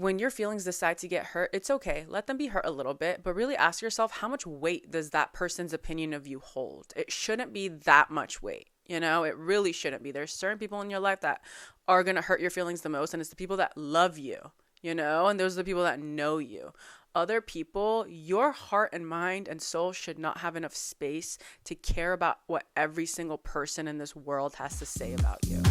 When your feelings decide to get hurt, it's okay. Let them be hurt a little bit, but really ask yourself, how much weight does that person's opinion of you hold? It shouldn't be that much weight. It really shouldn't be. There's certain people in your life that are going to hurt your feelings the most, and it's the people that love you, and those are the people that know you. Other people, your heart and mind and soul should not have enough space to care about what every single person in this world has to say about you.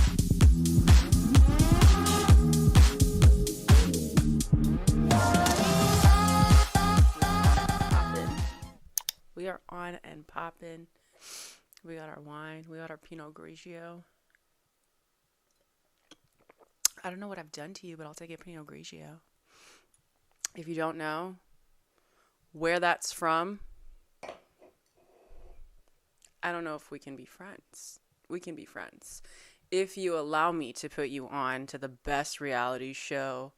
We are on and popping. We got our wine. We got our Pinot Grigio. I don't know what I've done to you, but I'll take a Pinot Grigio. If you don't know where that's from, I don't know if we can be friends. We can be friends. If you allow me to put you on to the best reality show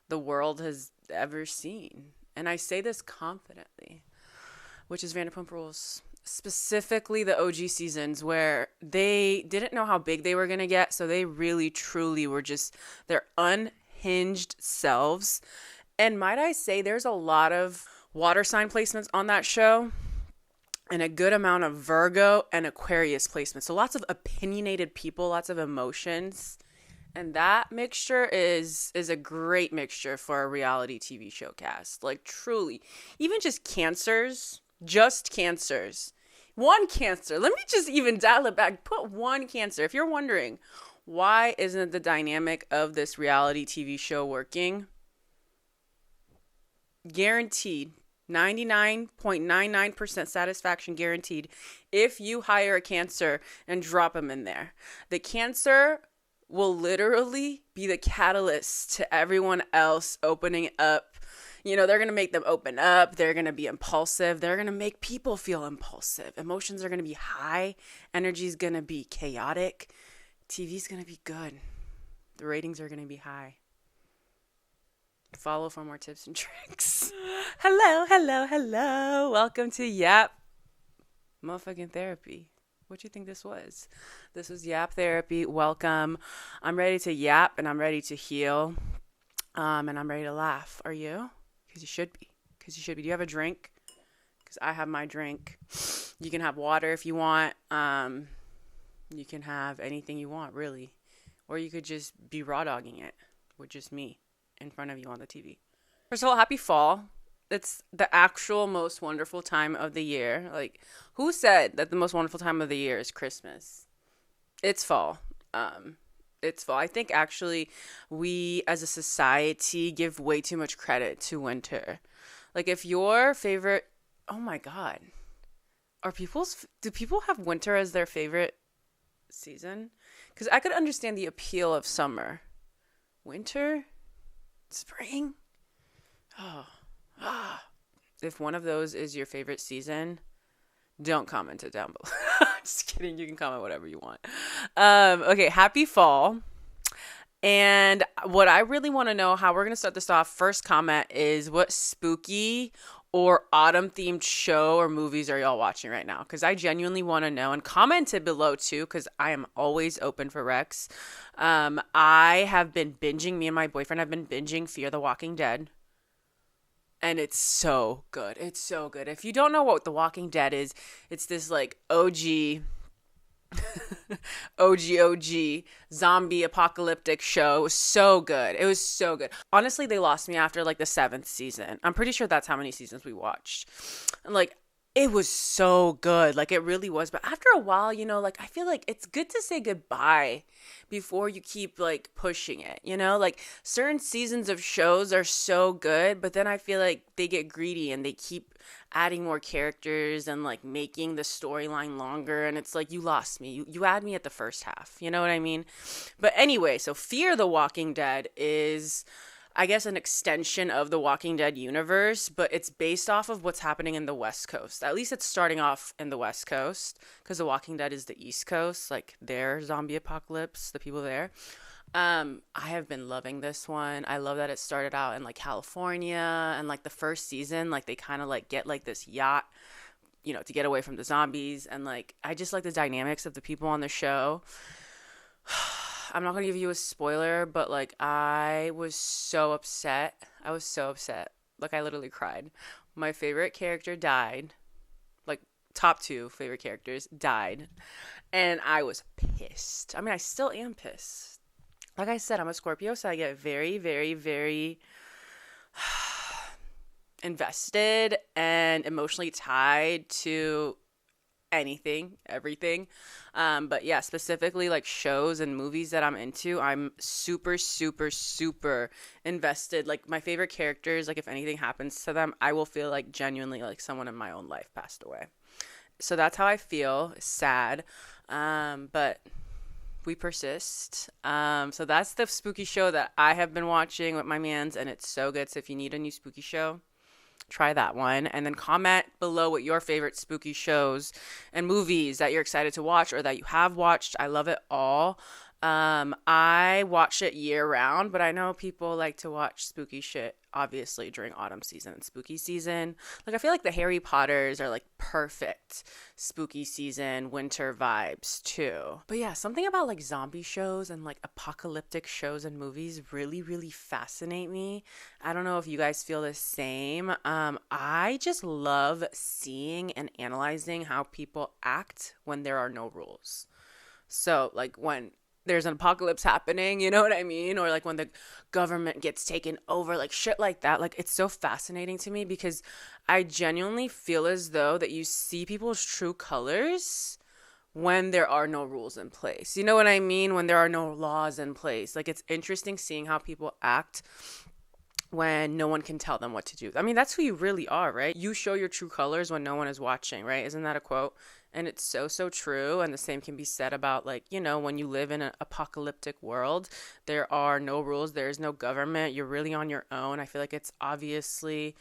the world has ever seen. And I say this confidently, which is Vanderpump Rules. Specifically the OG seasons where they didn't know how big they were going to get. So they really, truly were just their unhinged selves. And might I say, there's a lot of water sign placements on that show and a good amount of Virgo and Aquarius placements. So lots of opinionated people, lots of emotions. And that mixture is a great mixture for a reality TV show cast. Like truly, even just cancers. One Cancer. Let me just even dial it back. Put one Cancer. If you're wondering, why isn't the dynamic of this reality TV show working? Guaranteed. 99.99% satisfaction guaranteed if you hire a Cancer and drop them in there. The Cancer will literally be the catalyst to everyone else opening up. They're going to make them open up. They're going to be impulsive. They're going to make people feel impulsive. Emotions are going to be high. Energy is going to be chaotic. TV's going to be good. The ratings are going to be high. Follow for more tips and tricks. Hello. Welcome to Yap Motherfucking Therapy. What do you think this was? This was Yap Therapy. Welcome. I'm ready to yap and I'm ready to heal. And I'm ready to laugh. Are you? Because you should be. Do you have a drink? Because I have my drink. You can have water if you want. You can have anything you want, really. Or you could just be raw dogging it with just me in front of you on the TV. First of all, happy fall. It's the actual most wonderful time of the year. Like, who said that the most wonderful time of the year is Christmas? It's fall. It's fall. I think actually we as a society give way too much credit to winter. Like if your favorite, oh my God, do people have winter as their favorite season? Because I could understand the appeal of summer. Winter? Spring? If one of those is your favorite season, don't comment it down below. Just kidding. You can comment whatever you want. Okay. Happy fall. And what I really want to know, how we're going to start this off, first comment is what spooky or autumn themed show or movies are y'all watching right now? Because I genuinely want to know, and comment it below too, because I am always open for recs. I have been binging, me and my boyfriend have been binging Fear the Walking Dead. And it's so good. It's so good. If you don't know what The Walking Dead is, it's this like OG zombie apocalyptic show. It was so good. Honestly, they lost me after like the 7th season. I'm pretty sure that's how many seasons we watched. And like, it was so good. Like it really was. But after a while, like I feel like it's good to say goodbye before you keep like pushing it, like certain seasons of shows are so good, but then I feel like they get greedy and they keep adding more characters and like making the storyline longer. And it's like, you lost me. You had me at the first half. You know what I mean? But anyway, so Fear the Walking Dead is, I guess, an extension of the Walking Dead universe, but it's based off of what's happening in the West Coast. At least it's starting off in the West Coast, because the Walking Dead is the East Coast, like their zombie apocalypse, the people there. I have been loving this one. I love that it started out in like California, and like the first season, like they kind of like get like this yacht, to get away from the zombies. And like, I just like the dynamics of the people on the show. I'm not gonna give you a spoiler, but like I was so upset. Like I literally cried. My favorite character died. Like top two favorite characters died. And I was pissed. I mean, I still am pissed. Like I said, I'm a Scorpio, so I get very, very, very invested and emotionally tied to anything, everything. But yeah, specifically like shows and movies that I'm into, I'm super, super, super invested. Like my favorite characters, like if anything happens to them, I will feel like genuinely like someone in my own life passed away. So that's how I feel. Sad. But we persist. So that's the spooky show that I have been watching with my mans, and it's so good. So if you need a new spooky show, try that one, and then comment below what your favorite spooky shows and movies that you're excited to watch or that you have watched. I love it all. I watch it year round, but I know people like to watch spooky shit obviously during autumn season and spooky season. Like I feel like the Harry Potters are like perfect spooky season winter vibes too. But yeah, something about like zombie shows and like apocalyptic shows and movies really, really fascinate me. I don't know if you guys feel the same. I just love seeing and analyzing how people act when there are no rules. So like when there's an apocalypse happening, you know what I mean? Or like when the government gets taken over, like shit like that. Like it's so fascinating to me because I genuinely feel as though that you see people's true colors when there are no rules in place. You know what I mean? When there are no laws in place. Like it's interesting seeing how people act when no one can tell them what to do. I mean, that's who you really are, right? You show your true colors when no one is watching, right? Isn't that a quote? And it's so, so true. And the same can be said about like, you know, when you live in an apocalyptic world, there are no rules. There is no government. You're really on your own. I feel like it's obviously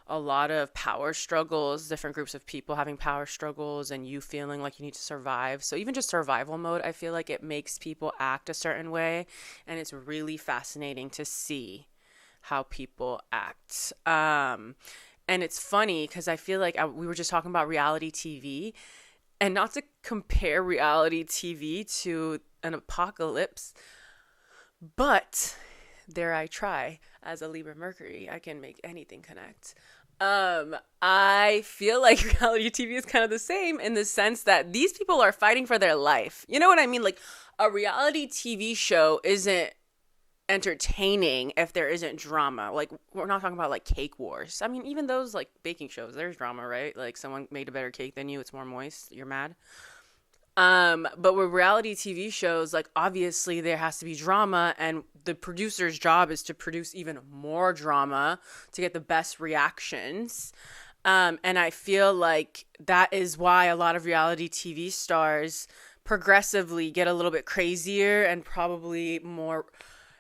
a lot of power struggles, different groups of people having power struggles and you feeling like you need to survive. So even just survival mode, I feel like it makes people act a certain way. And it's really fascinating to see how people act. And it's funny because I feel like we were just talking about reality TV, and not to compare reality TV to an apocalypse, but dare I try, as a Libra Mercury, I can make anything connect. I feel like reality TV is kind of the same in the sense that these people are fighting for their life. You know what I mean? Like a reality TV show isn't entertaining if there isn't drama. Like we're not talking about like cake wars. I mean, even those like baking shows, there's drama, right? Like someone made a better cake than you, it's more moist, you're mad. But with reality TV shows, like obviously there has to be drama, and the producer's job is to produce even more drama to get the best reactions. And I feel like that is why a lot of reality TV stars progressively get a little bit crazier and probably more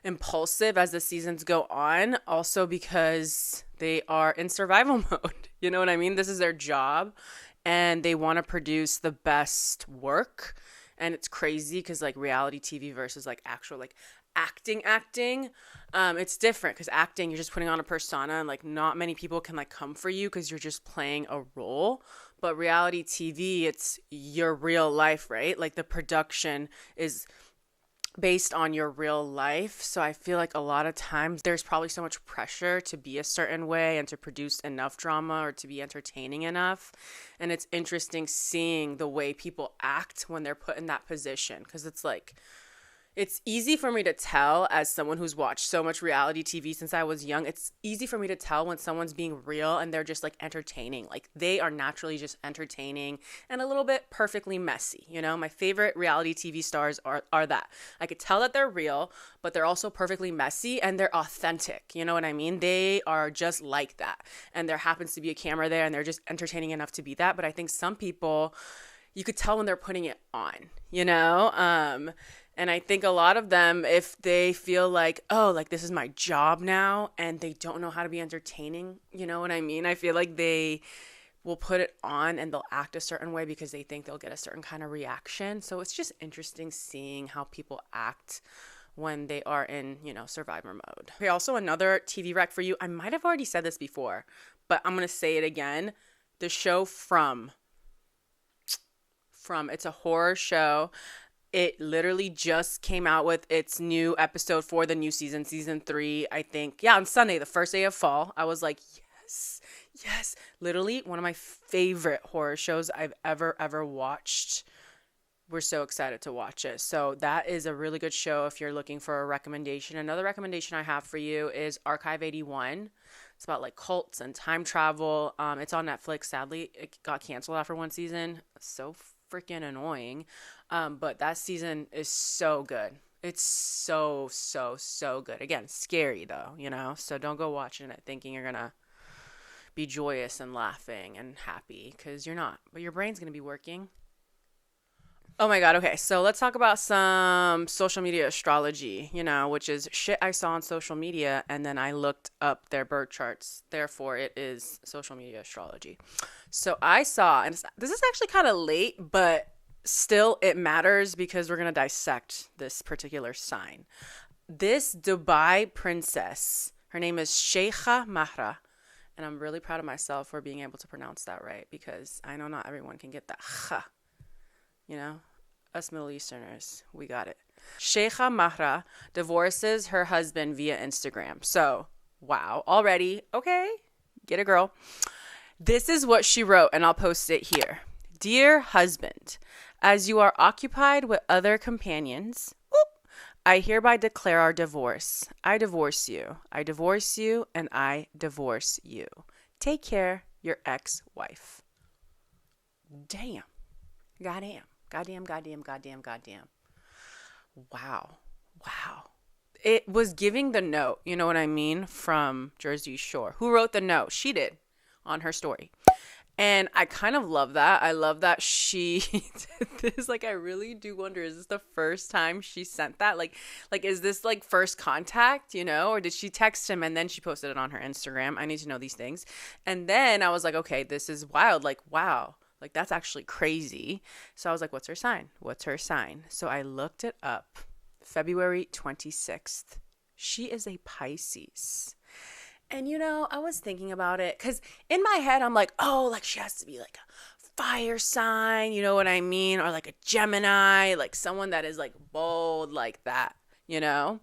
impulsive as the seasons go on, also because they are in survival mode. You know what I mean? This is their job and they want to produce the best work. And it's crazy because like reality TV versus like actual like acting, it's different because acting, you're just putting on a persona and like not many people can like come for you because you're just playing a role. But reality TV, it's your real life, right? Like the production is based on your real life. So I feel like a lot of times there's probably so much pressure to be a certain way and to produce enough drama or to be entertaining enough. And it's interesting seeing the way people act when they're put in that position, because it's like, it's easy for me to tell as someone who's watched so much reality TV since I was young. It's easy for me to tell when someone's being real and they're just like entertaining. Like they are naturally just entertaining and a little bit perfectly messy. You know, my favorite reality TV stars are that. I could tell that they're real, but they're also perfectly messy and they're authentic. You know what I mean? They are just like that. And there happens to be a camera there and they're just entertaining enough to be that. But I think some people, you could tell when they're putting it on, you know? And I think a lot of them, if they feel like, oh, like this is my job now, and they don't know how to be entertaining, you know what I mean? I feel like they will put it on and they'll act a certain way because they think they'll get a certain kind of reaction. So it's just interesting seeing how people act when they are in, you know, survivor mode. Okay, also another TV rec for you. I might have already said this before, but I'm going to say it again. The show From, it's a horror show. It literally just came out with its new episode for the new season, season 3, I think. Yeah, on Sunday, the first day of fall. I was like, yes, yes. Literally one of my favorite horror shows I've ever watched. We're so excited to watch it. So that is a really good show if you're looking for a recommendation. Another recommendation I have for you is Archive 81. It's about like cults and time travel. It's on Netflix. Sadly, it got canceled after one season. So freaking annoying. But that season is so good. It's so good. Again, scary though, you know? So don't go watching it thinking you're going to be joyous and laughing and happy, because you're not. But your brain's going to be working. Oh my God. Okay. So let's talk about some social media astrology, you know, which is shit I saw on social media and then I looked up their birth charts. Therefore, it is social media astrology. So I saw, and this is actually kind of late, but still it matters because we're going to dissect this particular sign. This Dubai princess, her name is Sheikha Mahra. And I'm really proud of myself for being able to pronounce that right, because I know not everyone can get that kha. You know, us Middle Easterners, we got it. Sheikha Mahra divorces her husband via Instagram. So, wow, already, okay, get a girl. This is what she wrote, and I'll post it here. Dear husband, as you are occupied with other companions, I hereby declare our divorce. I divorce you. I divorce you, and I divorce you. Take care, your ex-wife. Damn. Goddamn. Goddamn. Wow. It was giving the note, you know what I mean, from Jersey Shore. Who wrote the note? She did, on her story. And I kind of love that. I love that she did this. Like, I really do wonder, is this the first time she sent that? Like, is this like first contact, you know? Or did she text him and then she posted it on her Instagram? I need to know these things. And then I was like, okay, this is wild. Like, wow. Like, that's actually crazy. So I was like, what's her sign? So I looked it up. February 26th. She is a Pisces. And, you know, I was thinking about it because in my head, I'm like, oh, like she has to be like a fire sign. You know what I mean? Or like a Gemini, like someone that is like bold like that, you know?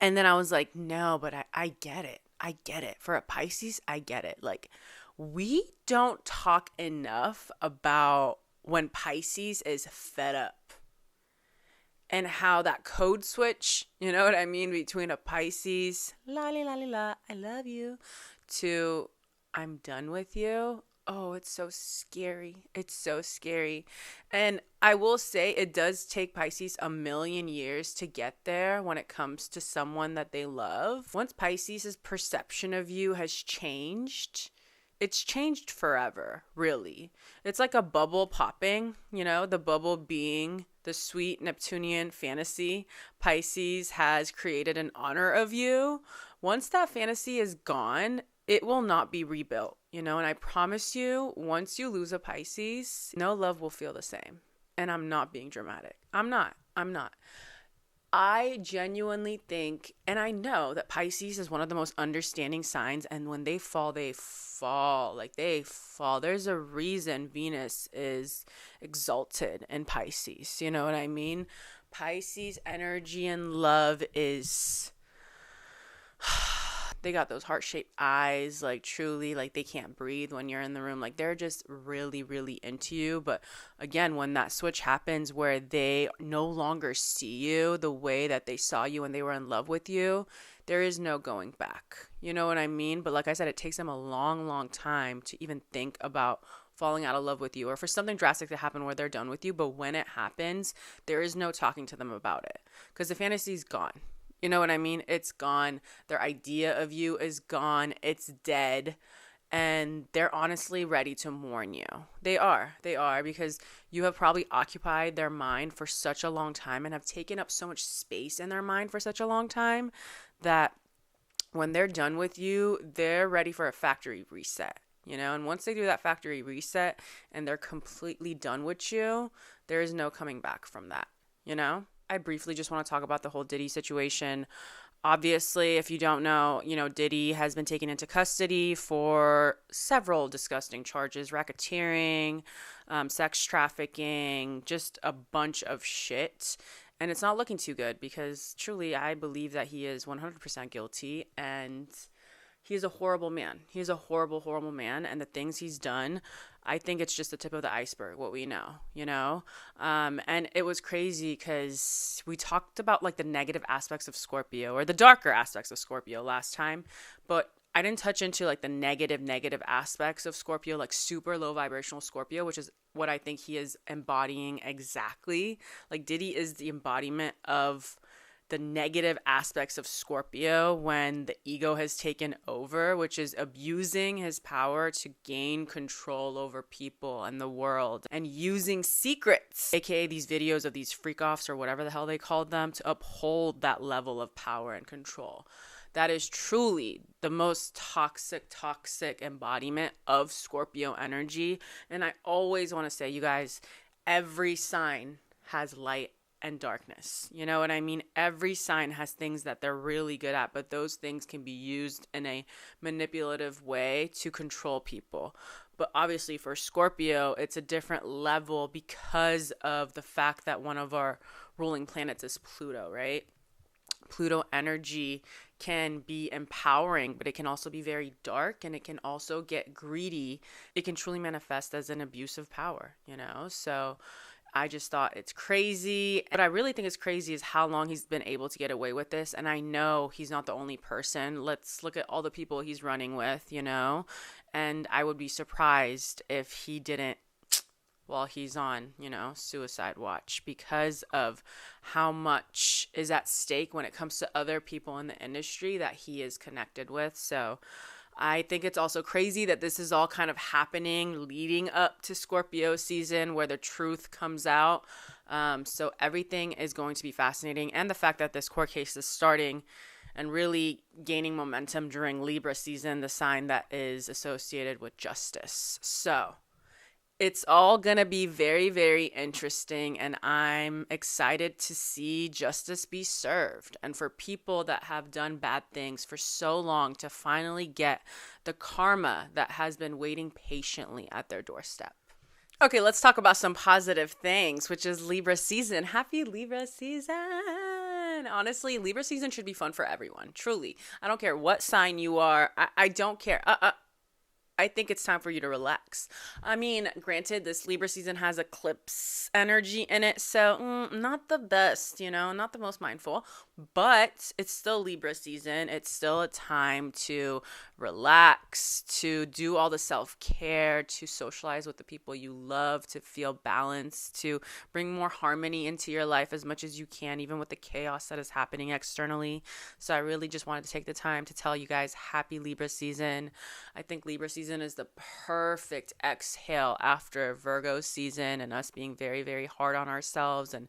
And then I was like, no, but I get it. I get it. For a Pisces, I get it. Like, we don't talk enough about when Pisces is fed up and how that code switch, you know what I mean, between a Pisces, la la la la, I love you, to I'm done with you. Oh, it's so scary. It's so scary. And I will say it does take Pisces a million years to get there when it comes to someone that they love. Once Pisces' perception of you has changed, it's changed forever, really. It's like a bubble popping, you know, the bubble being the sweet Neptunian fantasy Pisces has created in honor of you. Once that fantasy is gone, it will not be rebuilt, you know, and I promise you, once you lose a Pisces, no love will feel the same. And I'm not being dramatic. I'm not. I genuinely think, and I know that Pisces is one of the most understanding signs, and when they fall, they fall. Like, they fall. There's a reason Venus is exalted in Pisces. You know what I mean? Pisces energy and love is... They got those heart-shaped eyes, like truly, like they can't breathe when you're in the room. Like, they're just really, really into you. But again, when that switch happens where they no longer see you the way that they saw you when they were in love with you, there is no going back. You know what I mean? But like I said, it takes them a long, long time to even think about falling out of love with you, or for something drastic to happen where they're done with you. But when it happens, there is no talking to them about it because the fantasy's gone. You know what I mean? It's gone. Their idea of you is gone. It's dead. And they're honestly ready to mourn you. They are because you have probably occupied their mind for such a long time and have taken up so much space in their mind for such a long time that when they're done with you, they're ready for a factory reset, you know? And once they do that factory reset and they're completely done with you, there is no coming back from that, you know? I briefly just want to talk about the whole Diddy situation. Obviously, if you don't know, Diddy has been taken into custody for several disgusting charges: racketeering, sex trafficking, just a bunch of shit. And it's not looking too good because truly I believe that he is 100% guilty, and he is a horrible man. He is a horrible, horrible man. And the things he's done, I think it's just the tip of the iceberg, what we know. And it was crazy because we talked about like the negative aspects of Scorpio, or the darker aspects of Scorpio last time. But I didn't touch into like the negative aspects of Scorpio, like super low vibrational Scorpio, which is what I think he is embodying exactly. Like Diddy is the embodiment of the negative aspects of Scorpio when the ego has taken over, which is abusing his power to gain control over people and the world, and using secrets, aka these videos of these freak-offs or whatever the hell they called them, to uphold that level of power and control. That is truly the most toxic embodiment of Scorpio energy. And I always want to say, you guys, every sign has light and darkness. You know what I mean? Every sign has things that they're really good at, but those things can be used in a manipulative way to control people. But obviously for Scorpio, it's a different level because of the fact that one of our ruling planets is Pluto, right? Pluto energy can be empowering, but it can also be very dark, and it can also get greedy. It can truly manifest as an abuse of power, So I just thought it's crazy. What I really think is crazy is how long he's been able to get away with this. And I know he's not the only person. Let's look at all the people he's running with, And I would be surprised if he didn't, while he's on, suicide watch, because of how much is at stake when it comes to other people in the industry that he is connected with. So I think it's also crazy that this is all kind of happening leading up to Scorpio season, where the truth comes out. So everything is going to be fascinating. And the fact that this court case is starting and really gaining momentum during Libra season, the sign that is associated with justice. So it's all going to be very, very interesting, and I'm excited to see justice be served, and for people that have done bad things for so long to finally get the karma that has been waiting patiently at their doorstep. Okay, let's talk about some positive things, which is Libra season. Happy Libra season! Honestly, Libra season should be fun for everyone, truly. I don't care what sign you are. I don't care. I think it's time for you to relax. I mean, granted, this Libra season has eclipse energy in it, so not the best, not the most mindful, but it's still Libra season. It's still a time to relax, to do all the self-care, to socialize with the people you love, to feel balanced, to bring more harmony into your life as much as you can, even with the chaos that is happening externally. So I really just wanted to take the time to tell you guys happy Libra season. I think Libra season is the perfect exhale after Virgo season and us being very, very hard on ourselves, and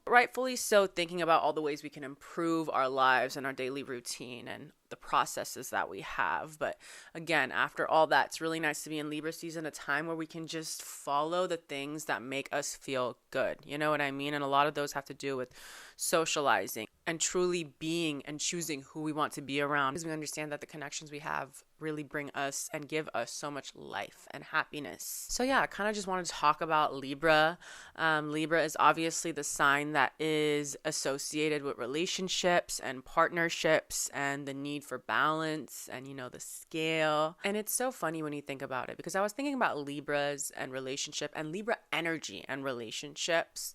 rightfully so, thinking about all the ways we can improve our lives and our daily routine and the processes that we have. But again, after all that, it's really nice to be in Libra season, a time where we can just follow the things that make us feel good. You know what I mean? And a lot of those have to do with socializing and truly being and choosing who we want to be around, because we understand that the connections we have really bring us and give us so much life and happiness. So yeah, I kind of just wanted to talk about Libra. Libra is obviously the sign that is associated with relationships and partnerships and the need for balance and, the scale. And it's so funny when you think about it, because I was thinking about Libras and relationship and Libra energy and relationships.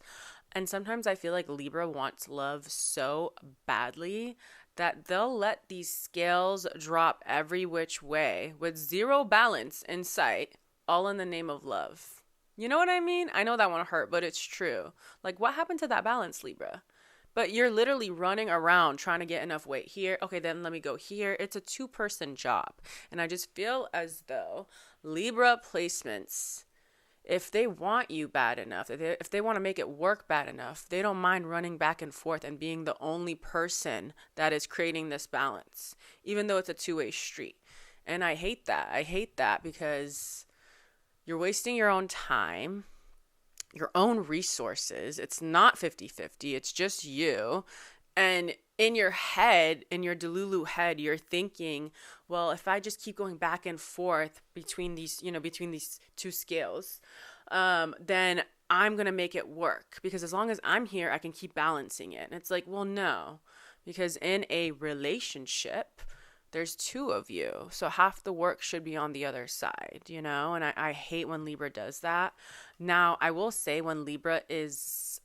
And sometimes I feel like Libra wants love so badly that they'll let these scales drop every which way with zero balance in sight, all in the name of love. You know what I mean? I know that one hurt, but it's true. Like, what happened to that balance, Libra? But you're literally running around trying to get enough weight here. Okay, then let me go here. It's a two-person job. And I just feel as though Libra placements, if they want you bad enough, if they want to make it work bad enough, they don't mind running back and forth and being the only person that is creating this balance, even though it's a two-way street. And I hate that. I hate that because you're wasting your own time, your own resources. It's not 50-50. It's just you. And in your head, in your Delulu head, you're thinking, well, if I just keep going back and forth between these, between these two scales, then I'm going to make it work, because as long as I'm here, I can keep balancing it. And it's like, well, no, because in a relationship, there's two of you. So half the work should be on the other side, and I hate when Libra does that. Now, I will say when Libra is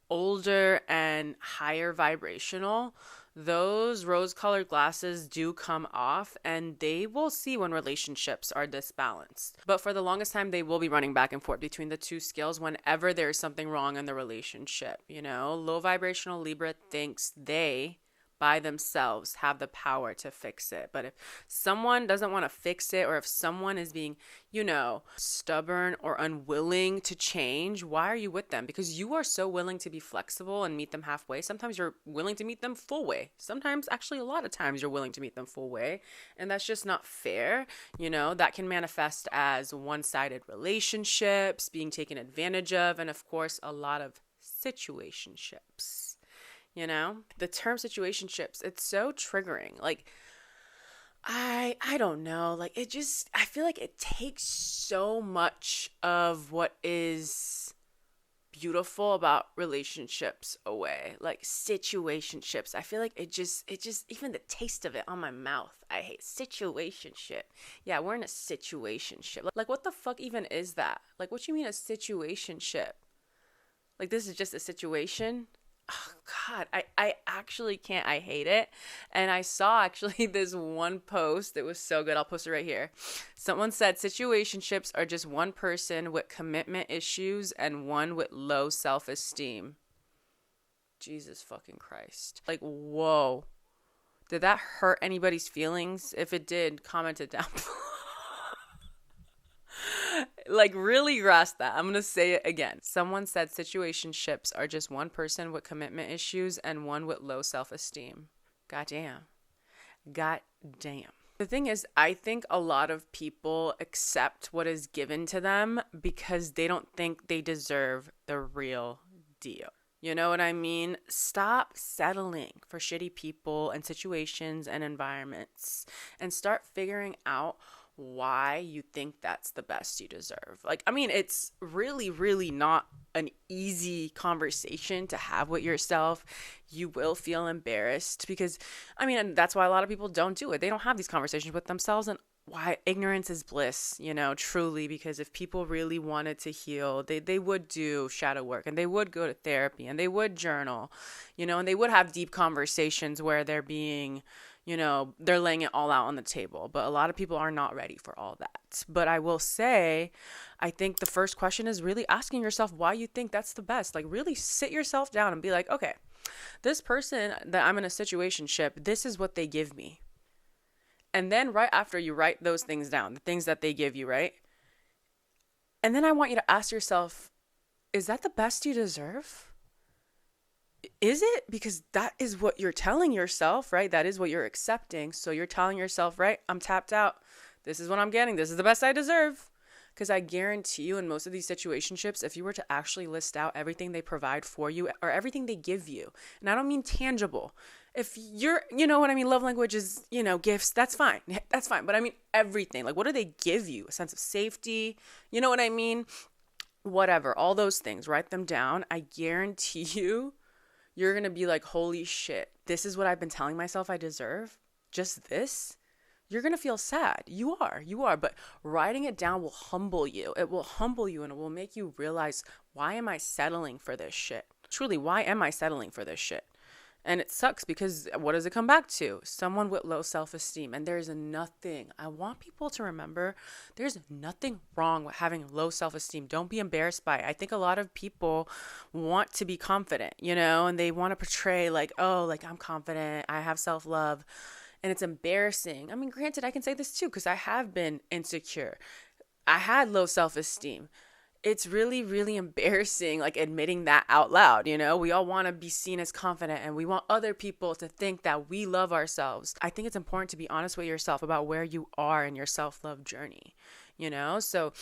older and higher vibrational, those rose-colored glasses do come off, and they will see when relationships are disbalanced. But for the longest time, they will be running back and forth between the two scales whenever there's something wrong in the relationship. Low vibrational Libra thinks they by themselves have the power to fix it. But if someone doesn't want to fix it, or if someone is being, stubborn or unwilling to change, why are you with them? Because you are so willing to be flexible and meet them halfway. Sometimes you're willing to meet them full way. Sometimes, actually, a lot of times you're willing to meet them full way. And that's just not fair. That can manifest as one-sided relationships, being taken advantage of, and of course, a lot of situationships. The term situationships, it's so triggering. Like, I don't know. Like, I feel like it takes so much of what is beautiful about relationships away. Like, situationships. I feel like it just, even the taste of it on my mouth, I hate situationship. Yeah, we're in a situationship. Like, what the fuck even is that? Like, what you mean a situationship? Like, this is just a situation? Oh, God, I actually can't. I hate it. And I saw actually this one post. It was so good. I'll post it right here. Someone said situationships are just one person with commitment issues and one with low self-esteem. Jesus fucking Christ. Like, whoa. Did that hurt anybody's feelings? If it did, comment it down below. Like, really grasp that. I'm going to say it again. Someone said situationships are just one person with commitment issues and one with low self-esteem. Goddamn. Goddamn. The thing is, I think a lot of people accept what is given to them because they don't think they deserve the real deal. You know what I mean? Stop settling for shitty people and situations and environments, and start figuring out why you think that's the best you deserve. Like, I mean, it's really, really not an easy conversation to have with yourself. You will feel embarrassed because, I mean, and that's why a lot of people don't do it. They don't have these conversations with themselves, and why ignorance is bliss, truly, because if people really wanted to heal, they would do shadow work, and they would go to therapy, and they would journal, and they would have deep conversations where they're being, they're laying it all out on the table. But a lot of people are not ready for all that. But I will say, I think the first question is really asking yourself why you think that's the best. Like, really sit yourself down and be like, okay, this person that I'm in a situationship, this is what they give me. And then right after you write those things down, the things that they give you, right? And then I want you to ask yourself, is that the best you deserve? Is it? Because that is what you're telling yourself, right? That is what you're accepting. So you're telling yourself, right? I'm tapped out. This is what I'm getting. This is the best I deserve. Because I guarantee you, in most of these situationships, if you were to actually list out everything they provide for you or everything they give you, and I don't mean tangible. If you're, what I mean, love language is, gifts, that's fine. That's fine. But I mean everything. Like, what do they give you? A sense of safety? You know what I mean? Whatever. All those things. Write them down. I guarantee you, you're going to be like, holy shit, this is what I've been telling myself I deserve? Just this? You're going to feel sad. You are. But writing it down will humble you. It will humble you, and it will make you realize, why am I settling for this shit? Truly, why am I settling for this shit? And it sucks because what does it come back to? Someone with low self-esteem. And there's nothing, I want people to remember, there's nothing wrong with having low self-esteem. Don't be embarrassed by it. I think a lot of people want to be confident, and they want to portray like, oh, like I'm confident, I have self-love. And it's embarrassing. I mean, granted, I can say this too, because I have been insecure. I had low self-esteem. It's really, really embarrassing, like admitting that out loud. We all want to be seen as confident, and we want other people to think that we love ourselves. I think it's important to be honest with yourself about where you are in your self-love journey, So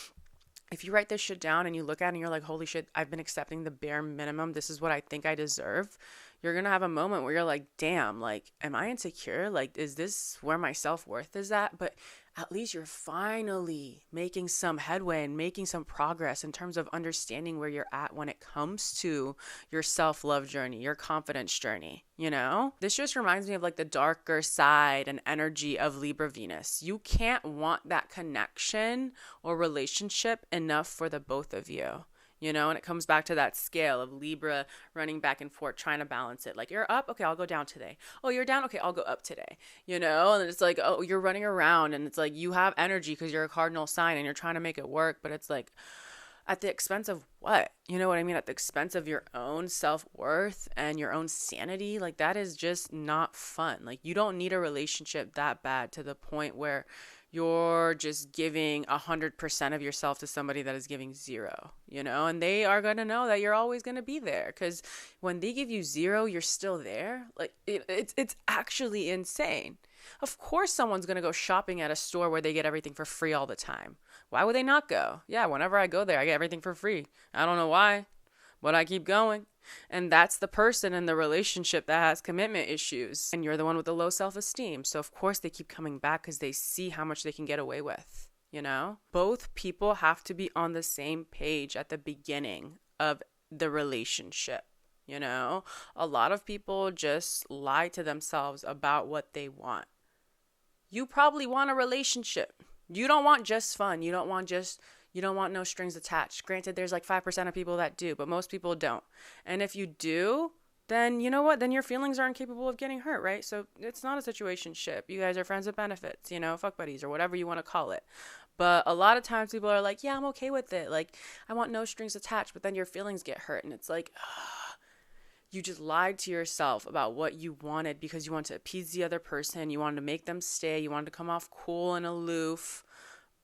if you write this shit down and you look at it and you're like, holy shit, I've been accepting the bare minimum. This is what I think I deserve. You're going to have a moment where you're like, damn, like, am I insecure? Like, is this where my self-worth is at? But at least you're finally making some headway and making some progress in terms of understanding where you're at when it comes to your self-love journey, your confidence journey, you know? This just reminds me of like the darker side and energy of Libra Venus. You can't want that connection or relationship enough for the both of you. You know, and it comes back to that scale of Libra running back and forth, trying to balance it. Like, you're up, okay, I'll go down today. Oh, you're down, okay, I'll go up today. You know, and it's like, oh, you're running around, and it's like you have energy because you're a cardinal sign and you're trying to make it work, but it's like at the expense of what? You know what I mean? At the expense of your own self-worth and your own sanity. Like, that is just not fun. Like, you don't need a relationship that bad to the point where you're just giving 100% of yourself to somebody that is giving 0, you know, and they are going to know that you're always going to be there, because when they give you 0, you're still there. Like, it's actually insane. Of course, someone's going to go shopping at a store where they get everything for free all the time. Why would they not go? Yeah, whenever I go there, I get everything for free. I don't know why, but I keep going. And that's the person in the relationship that has commitment issues. And you're the one with the low self-esteem. So of course they keep coming back because they see how much they can get away with, you know? Both people have to be on the same page at the beginning of the relationship, you know? A lot of people just lie to themselves about what they want. You probably want a relationship. You don't want just fun. You don't want no strings attached. Granted, there's like 5% of people that do, but most people don't. And if you do, then you know what? Then your feelings aren't capable of getting hurt, right? So it's not a situationship. You guys are friends with benefits, you know, fuck buddies or whatever you want to call it. But a lot of times people are like, yeah, I'm okay with it. Like, I want no strings attached, but then your feelings get hurt. And it's like, you just lied to yourself about what you wanted because you wanted to appease the other person. You wanted to make them stay. You wanted to come off cool and aloof.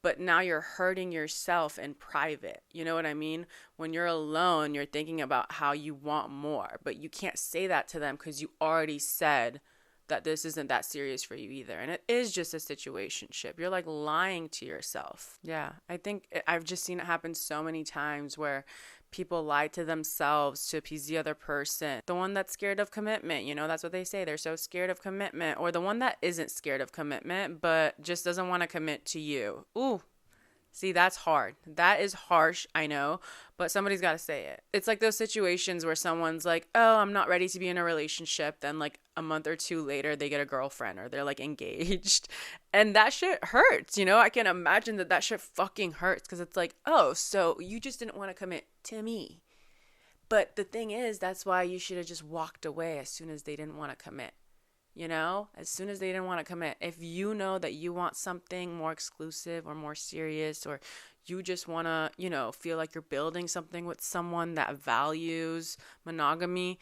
But now you're hurting yourself in private. You know what I mean? When you're alone, you're thinking about how you want more. But you can't say that to them because you already said that this isn't that serious for you either. And it is just a situationship. You're like lying to yourself. Yeah, I think I've just seen it happen so many times where people lie to themselves to appease the other person. The one that's scared of commitment, you know, that's what they say. They're so scared of commitment. Or the one that isn't scared of commitment, but just doesn't want to commit to you. Ooh, see, that's hard. That is harsh, I know, but somebody's got to say it. It's like those situations where someone's like, oh, I'm not ready to be in a relationship. Then like a month or two later, they get a girlfriend or they're like engaged. And that shit hurts, you know? I can imagine that shit fucking hurts because it's like, oh, so you just didn't want to commit to me. But the thing is, that's why you should have just walked away as soon as they didn't want to commit. You know, as soon as they didn't want to commit. If you know that you want something more exclusive or more serious, or you just want to, you know, feel like you're building something with someone that values monogamy,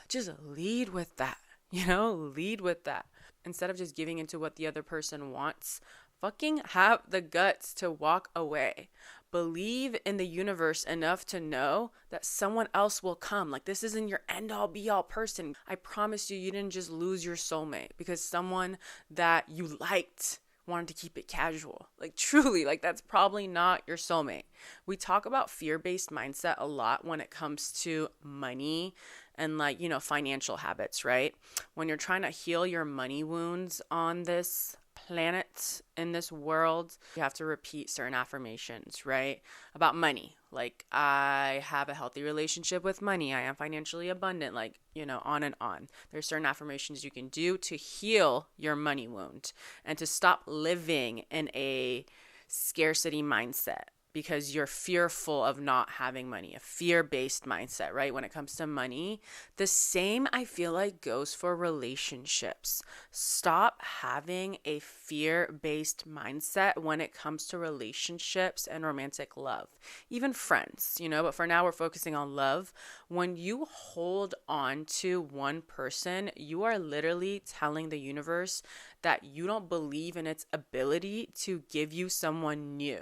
just lead with that, you know, lead with that. Instead of just giving into what the other person wants, fucking have the guts to walk away. Believe in the universe enough to know that someone else will come. Like, this isn't your end-all be-all person. I promise you, you didn't just lose your soulmate because someone that you liked wanted to keep it casual. Like, truly, like, that's probably not your soulmate. We talk about fear-based mindset a lot when it comes to money and, like, you know, financial habits, right? When you're trying to heal your money wounds on this planet, in this world, you have to repeat certain affirmations, right? About money. Like, I have a healthy relationship with money. I am financially abundant, like, you know, on and on. There's certain affirmations you can do to heal your money wound and to stop living in a scarcity mindset because you're fearful of not having money, a fear-based mindset, right? When it comes to money, the same I feel like goes for relationships. Stop having a fear-based mindset when it comes to relationships and romantic love, even friends, you know, but for now we're focusing on love. When you hold on to one person, you are literally telling the universe that you don't believe in its ability to give you someone new.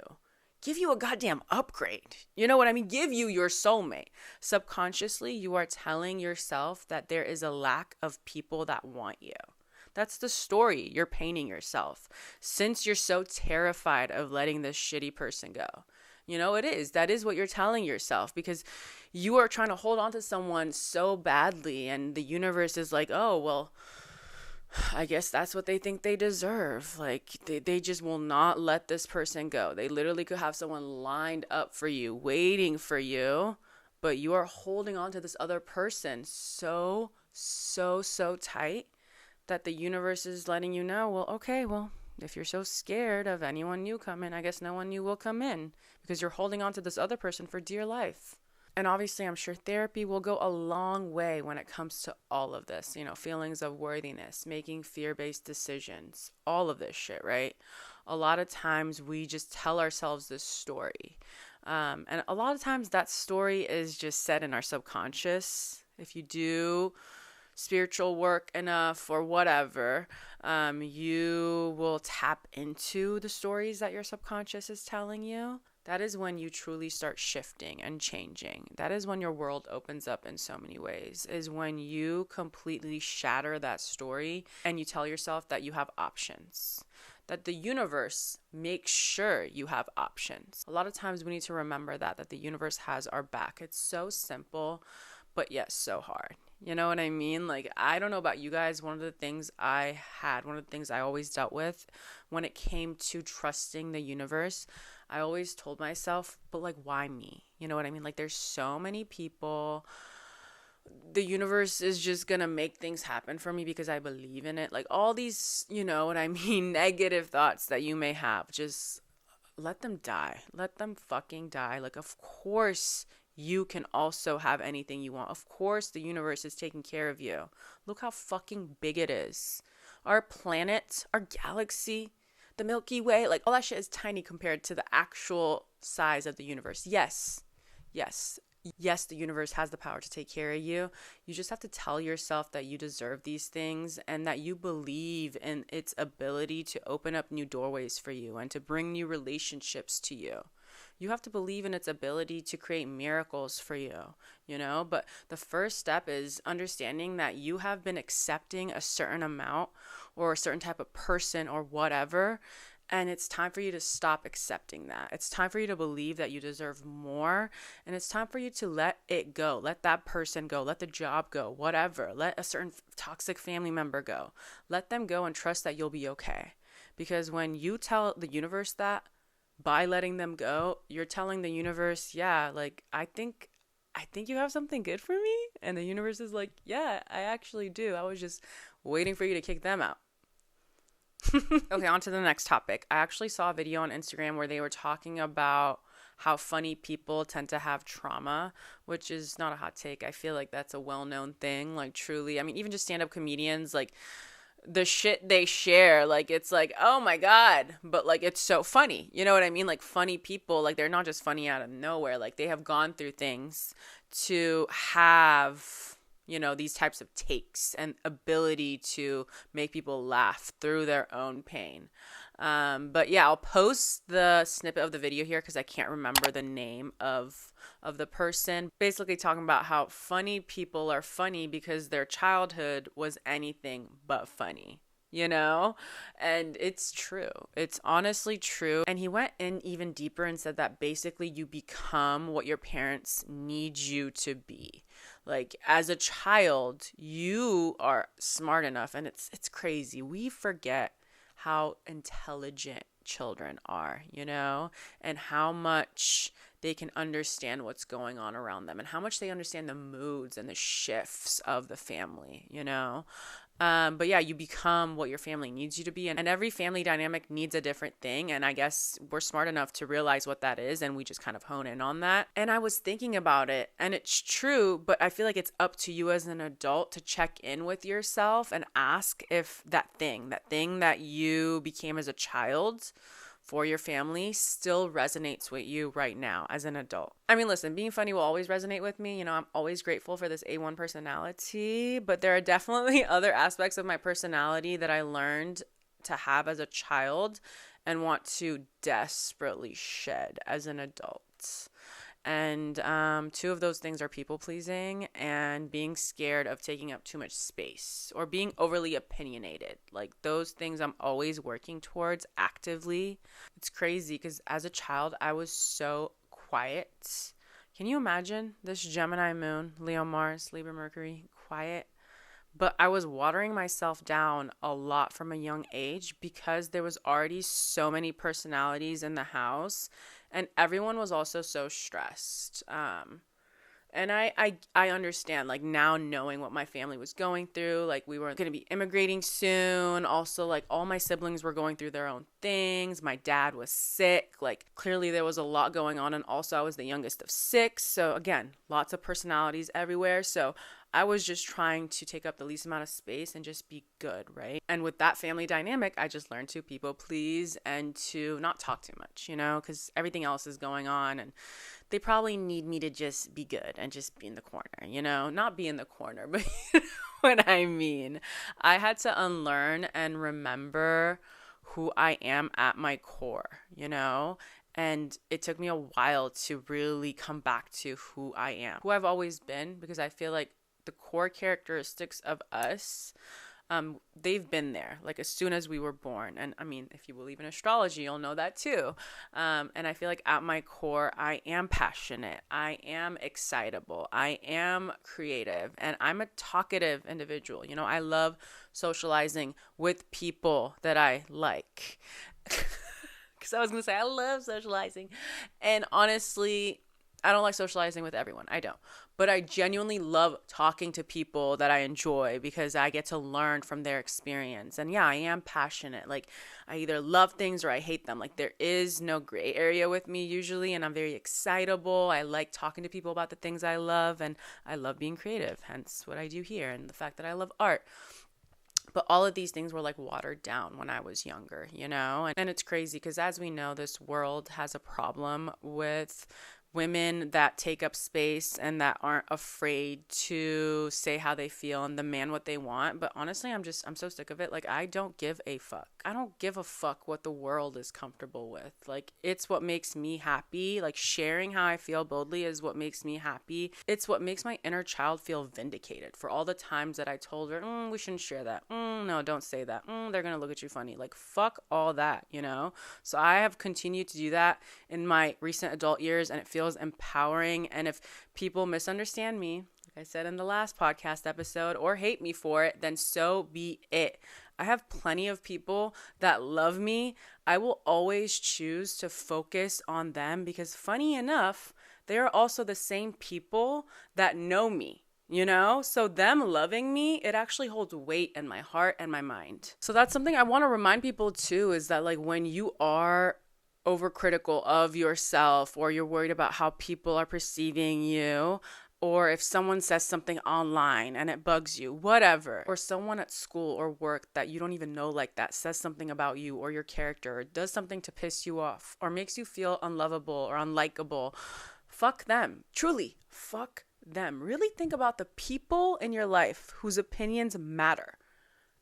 Give you a goddamn upgrade. You know what I mean? Give you your soulmate. Subconsciously, you are telling yourself that there is a lack of people that want you. That's the story you're painting yourself. Since you're so terrified of letting this shitty person go. You know, it is. That is what you're telling yourself, because you are trying to hold on to someone so badly, and the universe is like, oh, well, I guess that's what they think they deserve. Like, they just will not let this person go. They literally could have someone lined up for you, waiting for you, but you are holding on to this other person so tight that the universe is letting you know, well, okay, well, if you're so scared of anyone new coming, I guess no one new will come in, because you're holding on to this other person for dear life. And obviously, I'm sure therapy will go a long way when it comes to all of this, you know, feelings of worthiness, making fear-based decisions, all of this shit, right? A lot of times we just tell ourselves this story. And a lot of times that story is just set in our subconscious. If you do spiritual work enough or whatever, you will tap into the stories that your subconscious is telling you. That is when you truly start shifting and changing. That is when your world opens up in so many ways, is when you completely shatter that story and you tell yourself that you have options, that the universe makes sure you have options. A lot of times we need to remember that the universe has our back. It's so simple, but yet so hard. You know what I mean? Like, I don't know about you guys. One of the things I always dealt with when it came to trusting the universe, I always told myself, but like, why me? You know what I mean? Like, there's so many people. The universe is just going to make things happen for me because I believe in it. Like, all these, you know what I mean, negative thoughts that you may have, just let them die. Let them fucking die. Like, of course you can also have anything you want. Of course the universe is taking care of you. Look how fucking big it is. Our planet, our galaxy, the Milky Way, like, all that shit is tiny compared to the actual size of the universe. Yes, the universe has the power to take care of you. You just have to tell yourself that you deserve these things and that you believe in its ability to open up new doorways for you and to bring new relationships to you. You have to believe in its ability to create miracles for you, you know? But the first step is understanding that you have been accepting a certain amount or a certain type of person or whatever, and it's time for you to stop accepting that. It's time for you to believe that you deserve more, and it's time for you to let it go. Let that person go. Let the job go. Whatever. Let a certain toxic family member go. Let them go and trust that you'll be okay. Because when you tell the universe that, by letting them go, you're telling the universe, yeah, like, I think you have something good for me. And the universe is like, yeah, I actually do. I was just waiting for you to kick them out. Okay, on to the next topic. I actually saw a video on Instagram where they were talking about how funny people tend to have trauma, which is not a hot take. I feel like that's a well-known thing. Like, truly, I mean, even just stand-up comedians, like, the shit they share, like, it's like, oh my God, but like, it's so funny. You know what I mean? Like, funny people, like, they're not just funny out of nowhere. Like, they have gone through things to have, you know, these types of takes and ability to make people laugh through their own pain. But yeah, I'll post the snippet of the video here because I can't remember the name of the person. Basically talking about how funny people are funny because their childhood was anything but funny, you know? And it's true. It's honestly true. And he went in even deeper and said that basically you become what your parents need you to be. Like, as a child, you are smart enough, and it's crazy. We forget how intelligent children are, you know, and how much they can understand what's going on around them and how much they understand the moods and the shifts of the family, you know. But yeah, you become what your family needs you to be. And every family dynamic needs a different thing. And I guess we're smart enough to realize what that is. And we just kind of hone in on that. And I was thinking about it, and it's true, but I feel like it's up to you as an adult to check in with yourself and ask if that thing that you became as a child for your family still resonates with you right now as an adult. I mean, listen, being funny will always resonate with me. You know, I'm always grateful for this A1 personality, but there are definitely other aspects of my personality that I learned to have as a child and want to desperately shed as an adult. And two of those things are people pleasing and being scared of taking up too much space or being overly opinionated. Like those things I'm always working towards actively. It's crazy because as a child, I was so quiet. Can you imagine this Gemini moon, Leo Mars, Libra Mercury, quiet? But I was watering myself down a lot from a young age because there was already so many personalities in the house and everyone was also so stressed. And I understand, like, now knowing what my family was going through, like, we were going to be immigrating soon. Also, like, all my siblings were going through their own things. My dad was sick. Like, clearly there was a lot going on. And also, I was the youngest of 6. So, again, lots of personalities everywhere. So, I was just trying to take up the least amount of space and just be good, right? And with that family dynamic, I just learned to people please and to not talk too much, you know, because everything else is going on and they probably need me to just be good and just be in the corner, you know, not be in the corner, but you know what I mean. I had to unlearn and remember who I am at my core, you know, and it took me a while to really come back to who I am, who I've always been, because I feel like the core characteristics of us, they've been there, like as soon as we were born. And I mean, if you believe in astrology, you'll know that too. And I feel like at my core, I am passionate. I am excitable. I am creative. And I'm a talkative individual. You know, I love socializing with people that I like. Because I was going to say, I love socializing. And honestly, I don't like socializing with everyone. I don't. But I genuinely love talking to people that I enjoy because I get to learn from their experience. And yeah, I am passionate. Like, I either love things or I hate them. Like, there is no gray area with me usually. And I'm very excitable. I like talking to people about the things I love. And I love being creative. Hence what I do here and the fact that I love art. But all of these things were like watered down when I was younger, you know? And it's crazy because as we know, this world has a problem with women that take up space and that aren't afraid to say how they feel and demand what they want. But honestly, I'm so sick of it. Like, I don't give a fuck. I don't give a fuck what the world is comfortable with. Like, it's what makes me happy. Like, sharing how I feel boldly is what makes me happy. It's what makes my inner child feel vindicated for all the times that I told her, we shouldn't share that. No, don't say that. They're going to look at you funny. Like, fuck all that, you know? So I have continued to do that in my recent adult years, and it feels empowering. And if people misunderstand me, like I said in the last podcast episode, or hate me for it, then so be it. I have plenty of people that love me. I will always choose to focus on them because, funny enough, they are also the same people that know me. You know, so them loving me, it actually holds weight in my heart and my mind. So that's something I want to remind people too, is that like when you are overcritical of yourself or you're worried about how people are perceiving you, or if someone says something online and it bugs you, whatever, or someone at school or work that you don't even know like that says something about you or your character, or does something to piss you off or makes you feel unlovable or unlikable, fuck them. Truly, fuck them. Really think about the people in your life whose opinions matter.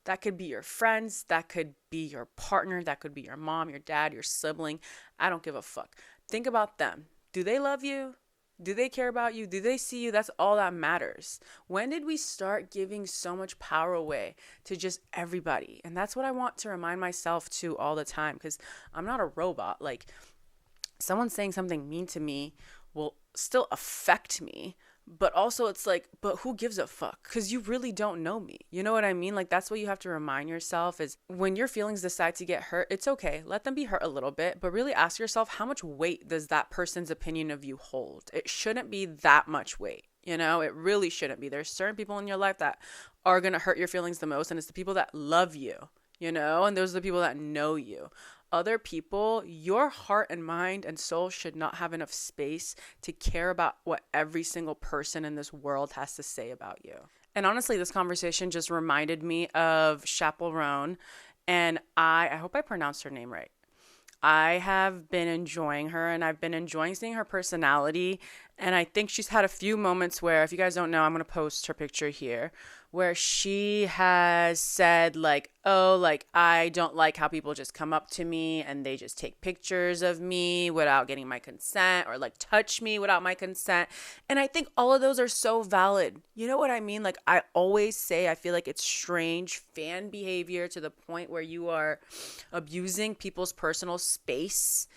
That could be your friends, that could be your partner, that could be your mom, your dad, your sibling. I don't give a fuck. Think about them. Do they love you? Do they care about you? Do they see you? That's all that matters. When did we start giving so much power away to just everybody? And that's what I want to remind myself to all the time, because I'm not a robot. Like, someone saying something mean to me will still affect me. But also it's like, but who gives a fuck? Because you really don't know me. You know what I mean? Like, that's what you have to remind yourself is when your feelings decide to get hurt, it's okay. Let them be hurt a little bit, but really ask yourself, how much weight does that person's opinion of you hold? It shouldn't be that much weight. You know, it really shouldn't be. There's certain people in your life that are going to hurt your feelings the most. And it's the people that love you, you know, and those are the people that know you. Other people, your heart and mind and soul should not have enough space to care about what every single person in this world has to say about you. And honestly, this conversation just reminded me of Chaperone, and I hope I pronounced her name right. I have been enjoying her, and I've been enjoying seeing her personality, and I think she's had a few moments where, if you guys don't know, I'm going to post her picture here, where she has said like, oh, like I don't like how people just come up to me and they just take pictures of me without getting my consent, or like touch me without my consent. And I think all of those are so valid. You know what I mean? Like I always say, I feel like it's strange fan behavior to the point where you are abusing people's personal space,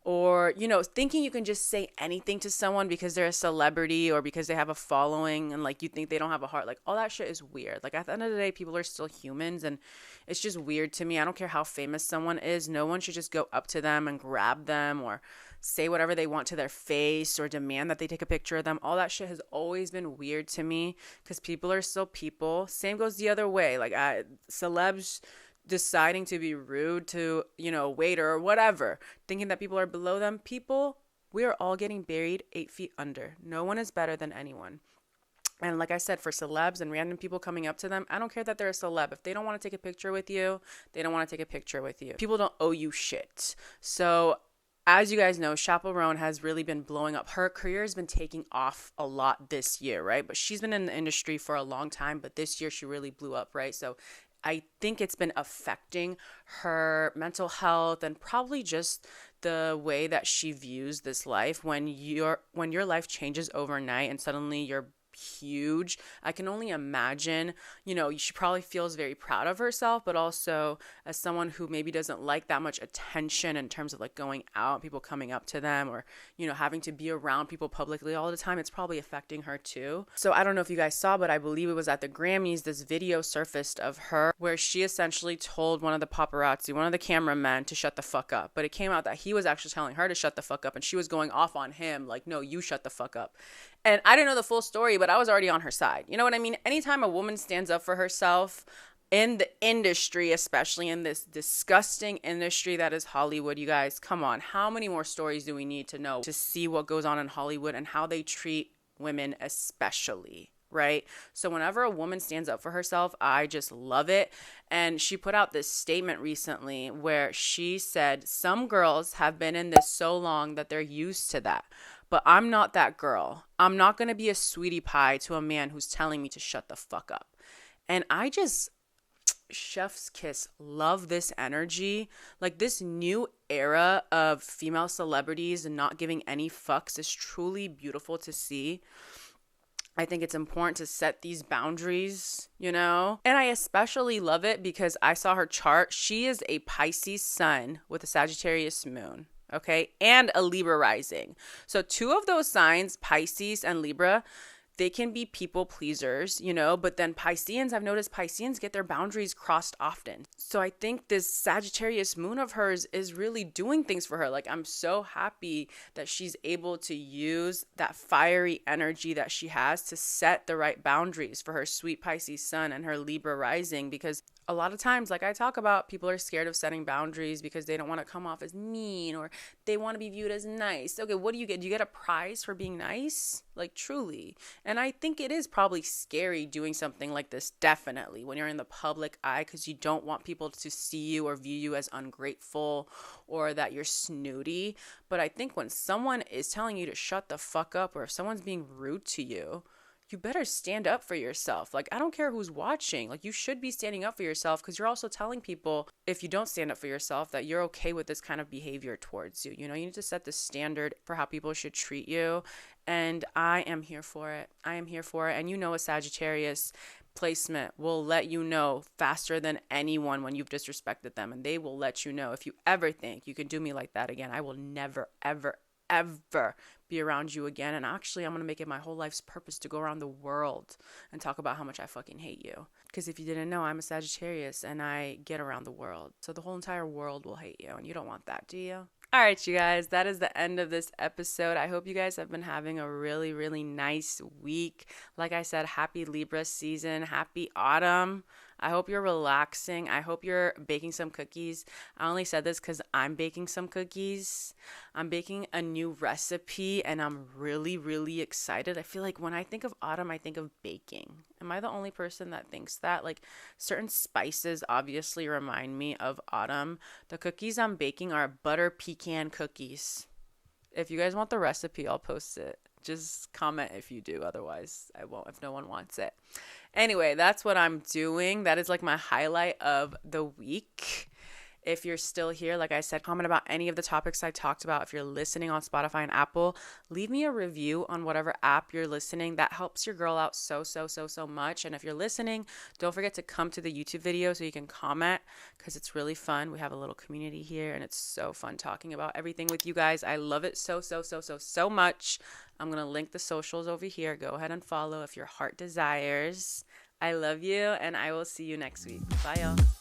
or, you know, thinking you can just say anything to someone because they're a celebrity or because they have a following, and like you think they don't have a heart. Like all that shit is weird. Like at the end of the day, people are still humans, and it's just weird to me. I don't care how famous someone is. No one should just go up to them and grab them or say whatever they want to their face or demand that they take a picture of them. All that shit has always been weird to me because people are still people. Same goes the other way. Like celebs deciding to be rude to, you know, waiter or whatever, thinking that people are below them. People, we are all getting buried 8 feet under. No one is better than anyone. And like I said, for celebs and random people coming up to them, I don't care that they're a celeb. If they don't want to take a picture with you, they don't want to take a picture with you. People don't owe you shit. So as you guys know, Chaperone has really been blowing up. Her career has been taking off a lot this year, right? But she's been in the industry for a long time, but this year she really blew up, right? So I think it's been affecting her mental health and probably just the way that she views this life. When your life changes overnight and suddenly you're huge, I can only imagine, you know, she probably feels very proud of herself, but also as someone who maybe doesn't like that much attention in terms of like going out, people coming up to them, or, you know, having to be around people publicly all the time, it's probably affecting her too. So I don't know if you guys saw, but I believe it was at the Grammys, this video surfaced of her where she essentially told one of the paparazzi, one of the cameramen, to shut the fuck up. But it came out that he was actually telling her to shut the fuck up, and she was going off on him like, no, you shut the fuck up. And I didn't know the full story, but I was already on her side. You know what I mean? Anytime a woman stands up for herself in the industry, especially in this disgusting industry that is Hollywood, you guys, come on. How many more stories do we need to know to see what goes on in Hollywood and how they treat women especially, right? So whenever a woman stands up for herself, I just love it. And she put out this statement recently where she said, some girls have been in this so long that they're used to that. But I'm not that girl. I'm not going to be a sweetie pie to a man who's telling me to shut the fuck up. And I just, chef's kiss, love this energy. Like this new era of female celebrities and not giving any fucks is truly beautiful to see. I think it's important to set these boundaries, you know? And I especially love it because I saw her chart. She is a Pisces sun with a Sagittarius moon. Okay, and a Libra rising. So two of those signs, Pisces and Libra, they can be people pleasers, you know, but then Pisceans, I've noticed Pisceans get their boundaries crossed often. So I think this Sagittarius moon of hers is really doing things for her. Like, I'm so happy that she's able to use that fiery energy that she has to set the right boundaries for her sweet Pisces sun and her Libra rising, because a lot of times, like I talk about, people are scared of setting boundaries because they don't want to come off as mean, or they want to be viewed as nice. Okay, what do you get? Do you get a prize for being nice? Like, truly. And I think it is probably scary doing something like this, definitely, when you're in the public eye, because you don't want people to see you or view you as ungrateful or that you're snooty. But I think when someone is telling you to shut the fuck up, or if someone's being rude to you, you better stand up for yourself. Like, I don't care who's watching. Like, you should be standing up for yourself, because you're also telling people, if you don't stand up for yourself, that you're okay with this kind of behavior towards you. You know, you need to set the standard for how people should treat you. And I am here for it. I am here for it. And you know, a Sagittarius placement will let you know faster than anyone when you've disrespected them. And they will let you know, if you ever think you can do me like that again, I will never, ever, ever be around you again. And actually, I'm going to make it my whole life's purpose to go around the world and talk about how much I fucking hate you. Because if you didn't know, I'm a Sagittarius and I get around the world. So the whole entire world will hate you, and you don't want that, do you? All right, you guys, that is the end of this episode. I hope you guys have been having a really, really nice week. Like I said, happy Libra season, happy autumn. I hope you're relaxing. I hope you're baking some cookies. I only said this because I'm baking some cookies. I'm baking a new recipe, and I'm really, really excited. I feel like when I think of autumn, I think of baking. Am I the only person that thinks that? Like, certain spices obviously remind me of autumn. The cookies I'm baking are butter pecan cookies. If you guys want the recipe, I'll post it. Just comment if you do. Otherwise, I won't if no one wants it. Anyway, that's what I'm doing. That is like my highlight of the week. If you're still here, like I said, comment about any of the topics I talked about. If you're listening on Spotify and Apple, leave me a review on whatever app you're listening. That helps your girl out so much. And if you're listening, don't forget to come to the YouTube video so you can comment, because it's really fun. We have a little community here, and it's so fun talking about everything with you guys. I love it so much. I'm going to link the socials over here. Go ahead and follow if your heart desires. I love you, and I will see you next week. Bye, y'all.